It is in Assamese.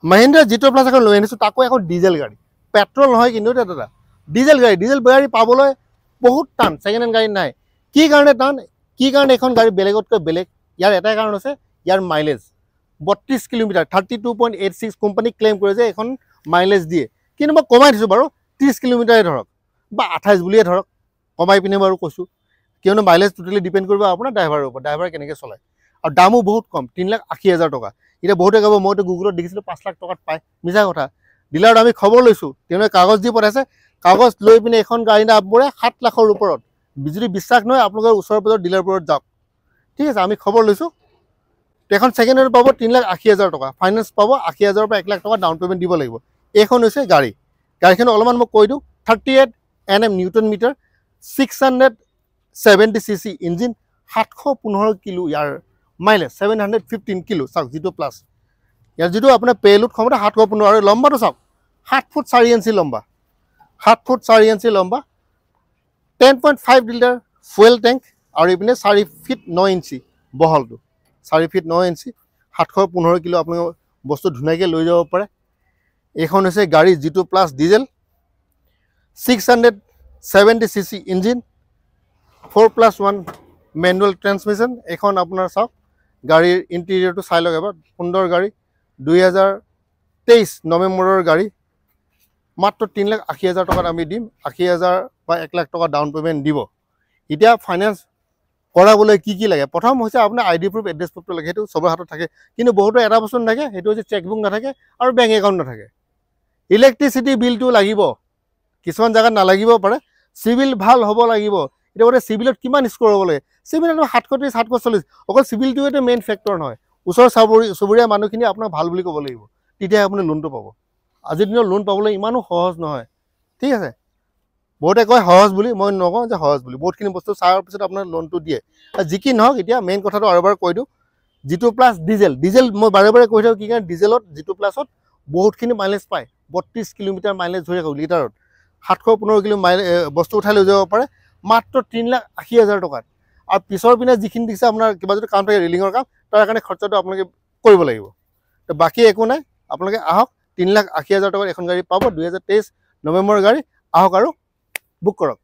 মহিন্দ্ৰা জিটো প্লাছ এখন লৈ আনিছোঁ, তাকো এখন ডিজেল গাড়ী, পেট্ৰল নহয় কিন্তু দাদা, ডিজেল গাড়ী পাবলৈ বহুত টান, ছেকেণ্ড হেণ্ড গাড়ী নাই। কি কাৰণে টান, কি কাৰণে এখন গাড়ী বেলেগতকৈ বেলেগ, ইয়াৰ এটাই কাৰণ আছে, ইয়াৰ মাইলেজ 32 কিলোমিটাৰ, 32.86 কোম্পানী ক্লেইম কৰে যে এখন মাইলেজ দিয়ে, কিন্তু মই কমাই দিছোঁ বাৰু, 30 কিলোমিটাৰে ধৰক বা 28 বুলিয়ে ধৰক, কমাই পিনে বাৰু কৈছোঁ, কিয়নো মাইলেজ টোটেলি ডিপেণ্ড কৰিব আপোনাৰ ড্ৰাইভাৰৰ ওপৰত, ড্ৰাইভাৰে কেনেকৈ চলায়। আৰু দামো বহুত কম, 3,80,000 টকা। এতিয়া বহুতে ক'ব মইতো গুগলত দেখিছিলোঁ 5 লাখ টকাত পায়, মিছা কথা। ডিলাৰত আমি খবৰ লৈছোঁ, তেওঁলোকে কাগজ দি পঠাইছে, কাগজ লৈ পিনে এখন গাড়ী দাম পৰে 7 লাখৰ ওপৰত। যদি বিশ্বাস নহয় আপোনালোকৰ ওচৰৰ পাজৰৰ ডিলাৰবোৰত যাওক, ঠিক আছে, আমি খবৰ লৈছোঁ। এখন ছেকেণ্ড হেণ্ড পাব 3,80,000 টকা, ফাইনেন্স পাব 80,000 পৰা 1 লাখ টকা ডাউন পে'মেণ্ট দিব লাগিব। এইখন হৈছে গাড়ীখন অলপমান মই কৈ দিওঁ, 38 Nm newton metre, 670 cc engine, 715 kilo ইয়াৰ মাইলেজ, 715 কিলো চাওক জিটো প্লাছ। ইয়াৰ যিটো আপোনাৰ পেলোড ক্ষমতা 715, আৰু লম্বাটো চাওক 7 ফুট 4 ইঞ্চি লম্বা, 7 ফুট 4 ইঞ্চি লম্বা, 10.5 লিটাৰ ফুৱেল টেংক, আৰু এইপিনে 4 ফিট 9 ইঞ্চি বহলটো, 4 ফিট 9 ইঞ্চি, 715 কিলো আপুনি বস্তু ধুনীয়াকৈ লৈ যাব পাৰে। এইখন হৈছে গাড়ী Jeeto plus diesel, 670 cc engine, 4+1 manual transmission. এইখন আপোনাৰ চাওক, গাড়ীৰ ইণ্টেৰিয়ৰটো চাই লওক এবাৰ, সুন্দৰ গাড়ী, 2023 নৱেম্বৰৰ গাড়ী, মাত্ৰ 3,80,000 টকাত আমি দিম, 80,000 বা 1 লাখ টকা ডাউন পে'মেণ্ট দিব। এতিয়া ফাইনেন্স কৰাবলৈ কি লাগে, প্ৰথম হৈছে আপোনাৰ ID প্ৰুফ, এড্ৰেছ প্ৰুফটো লাগে, সেইটো চবৰ হাতত থাকে, কিন্তু বহুতৰ এটা বস্তু নাথাকে, সেইটো হৈছে চেকবুক নাথাকে আৰু বেংক একাউণ্ট নাথাকে। ইলেক্ট্ৰিচিটি বিলটো লাগিব, কিছুমান জেগাত নালাগিব পাৰে, চিভিল ভাল হ'ব লাগিব। এতিয়া বোলে চিভিলত কিমান স্ক'ৰ হ'ব লাগে, চিভিলত 730, 740, অকল চিভিলটোৱেতো মেইন ফেক্টৰ নহয়, ওচৰ চুবুৰীয়া মানুহখিনি আপোনাক ভাল বুলি ক'ব লাগিব, তেতিয়াহে আপুনি লোনটো পাব। আজিৰ দিনত লোন পাবলৈ ইমানো সহজ নহয়, ঠিক আছে। বহুতে কয় সহজ বুলি, মই নকওঁ যে সহজ বুলি, বহুতখিনি বস্তু চোৱাৰ পিছত আপোনাৰ লোনটো দিয়ে। যি কি নহওক, এতিয়া মেইন কথাটো আৰু এবাৰ কৈ দিওঁ, জিটো প্লাছ ডিজেল মই বাৰে বাৰে কৈ থাকোঁ, কি কাৰণে ডিজেলত জিটো প্লাছত বহুতখিনি মাইলেজ পায়, 32 কিলোমিটাৰ মাইলেজ ধৰি ৰাখোঁ লিটাৰত, 715 কিলো বস্তু উঠাই লৈ যাব পাৰে, মাত্ৰ 3,80,000 টকাত। আৰু পিছৰ পিনে যিখিনি দিছে আপোনাৰ কিবা যদি কাম থাকে ৰিলিঙৰ কাম, তাৰ কাৰণে খৰচাটো আপোনালোকে কৰিব লাগিব। তো বাকী একো নাই, আপোনালোকে আহক, 3,80,000 টকাত এখন গাড়ী পাব, 2023 নৱেম্বৰৰ গাড়ী, আহক আৰু বুক কৰক।